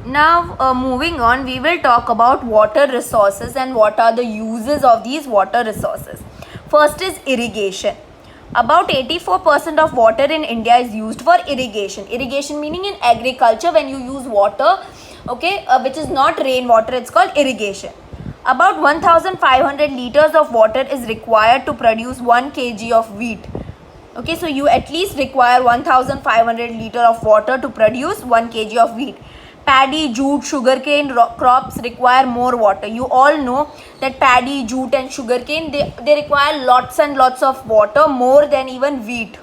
Now moving on, we will talk about water resources and what are the uses of these water resources. First is irrigation. About 84% of water in India is used for irrigation. Irrigation meaning in agriculture, when you use water, okay, which is not rainwater, it's called irrigation. About 1500 liters of water is required to produce 1 kg of wheat. Okay, so you at least require 1500 liters of water to produce 1 kg of wheat. Paddy, jute, sugarcane crops require more water. You all know that paddy, jute and sugarcane, they require lots and lots of water, more than even wheat.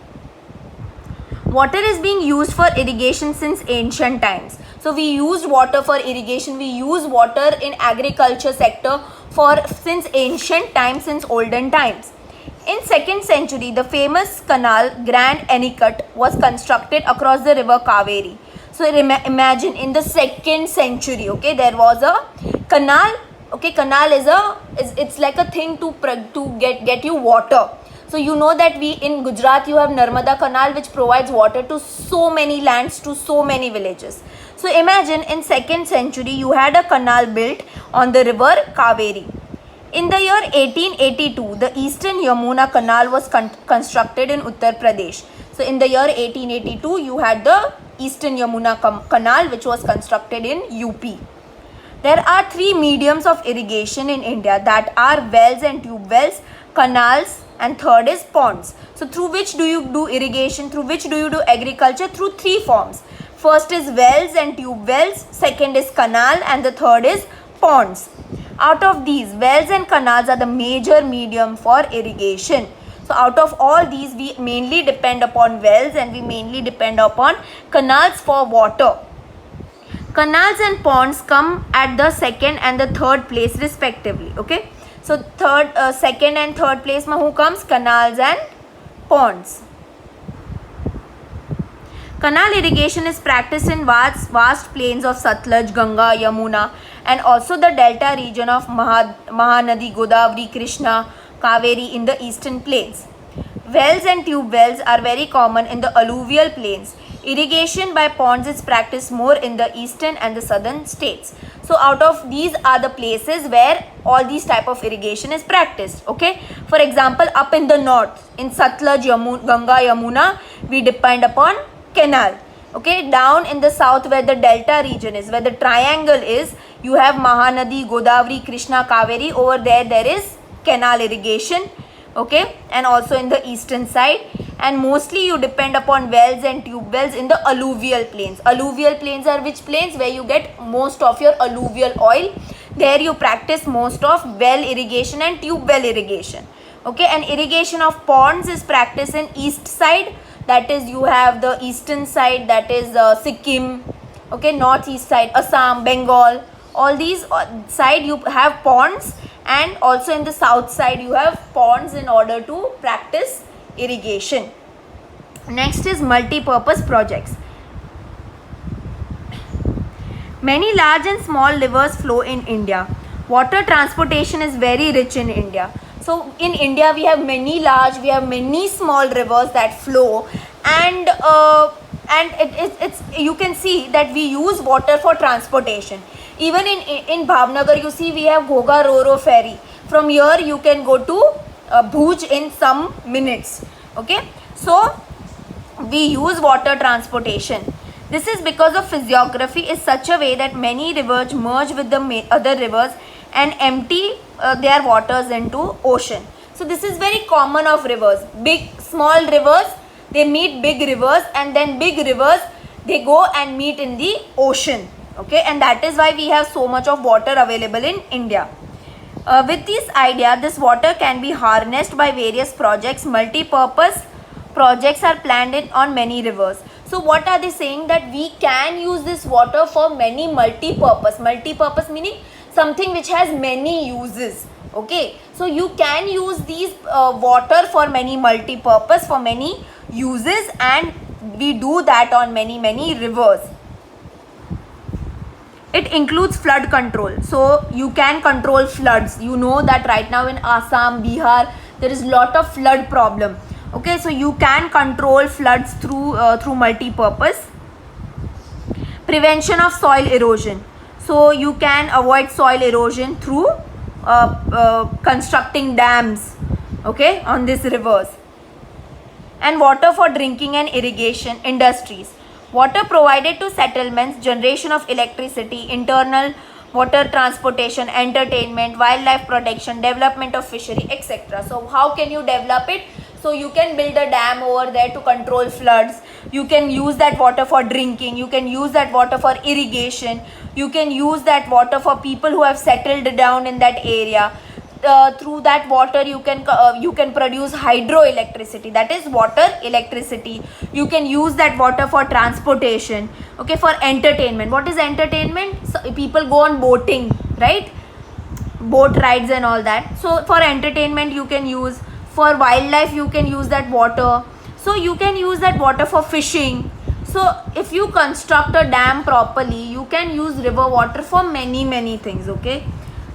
Water is being used for irrigation since ancient times. So we used water for irrigation, we use water in agriculture sector since ancient times, since olden times. In 2nd century, the famous canal Grand Anicut was constructed across the river Kaveri. So imagine in the 2nd century, okay, there was a canal. Okay, canal it's like a thing to get you water. So you know that in Gujarat you have Narmada Canal, which provides water to so many lands, to so many villages. So imagine in 2nd century you had a canal built on the river Kaveri. In the year 1882, the Eastern Yamuna Canal was constructed in Uttar Pradesh. So in the year 1882, you had the Eastern Yamuna Canal, which was constructed in UP. There are 3 mediums of irrigation in India, that are wells and tube wells, canals, and third is ponds. So through which do you do irrigation, through which do you do agriculture? Through 3 forms. First is wells and tube wells, second is canal, and the third is ponds. Out of these, wells and canals are the major medium for irrigation. So out of all these, we mainly depend upon wells and we mainly depend upon canals for water. Canals and ponds come at the 2nd and the 3rd place respectively. Okay, so 2nd and 3rd place ma who comes? Canals and ponds. Canal irrigation is practiced in vast plains of Satluj, Ganga, Yamuna, and also the delta region of Mahanadi, Godavari, Krishna, Kaveri in the eastern plains. Wells and tube wells are very common in the alluvial plains. Irrigation by ponds is practiced more in the eastern and the southern states. So out of these are the places where all these type of irrigation is practiced. Okay, for example, up in the north, in Satluj, Ganga, Yamuna, we depend upon canal. Okay, down in the south where the delta region is, where the triangle is, you have Mahanadi, Godavari, Krishna, Kaveri. Over there is canal irrigation. Okay, and also in the eastern side, and mostly you depend upon wells and tube wells in the alluvial plains. Alluvial plains are which plains? Where you get most of your alluvial oil. There you practice most of well irrigation and tube well irrigation. Okay, and irrigation of ponds is practiced in east side. That is, you have the eastern side, that is Sikkim. Okay, northeast side, Assam, Bengal. All these side you have ponds, and also in the south side you have ponds in order to practice irrigation. Next is multi-purpose projects. Many large and small rivers flow in India. Water transportation is very rich in India. So in India we have many large, we have many small rivers that flow, and it's you can see that we use water for transportation. Even in Bhavnagar, you see we have Ghoga Ro-Ro ferry. From here you can go to Bhuj in some minutes. Okay, so we use water transportation. This is because of physiography is such a way that many rivers merge with the other rivers and empty their waters into ocean. So this is very common of rivers. Big, small rivers, they meet big rivers, and then big rivers, they go and meet in the ocean. Okay, and that is why we have so much of water available in India. With this idea, this water can be harnessed by various projects. Multi-purpose projects are planned on many rivers. So what are they saying? That we can use this water for many multi-purpose. Multi-purpose meaning something which has many uses. Okay, so you can use these water for many multi-purpose, for many uses, and we do that on many rivers. It includes flood control. So you can control floods. You know that right now in Assam, Bihar, there is lot of flood problem. Okay, so you can control floods through multi-purpose. Prevention of soil erosion. So you can avoid soil erosion through constructing dams, okay, on these rivers. And water for drinking and irrigation industries. Water provided to settlements, generation of electricity, internal water transportation, entertainment, wildlife protection, development of fishery, etc. So how can you develop it? So you can build a dam over there to control floods. You can use that water for drinking. You can use that water for irrigation. You can use that water for people who have settled down in that area. Through that water you can produce hydroelectricity, that is water electricity. You can use that water for transportation, okay, for entertainment. What is entertainment? So people go on boating, right, boat rides and all that. So for entertainment you can use, for wildlife you can use that water. So you can use that water for fishing. So if you construct a dam properly, you can use river water for many things, okay.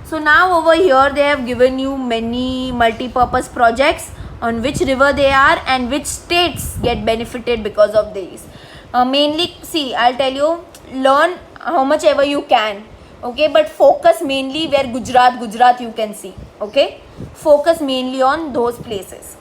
So now over here they have given you many multi-purpose projects on which river they are and which states get benefited because of these. Mainly, see, I'll tell you, learn how much ever you can, okay, but focus mainly where Gujarat you can see, okay. Focus mainly on those places.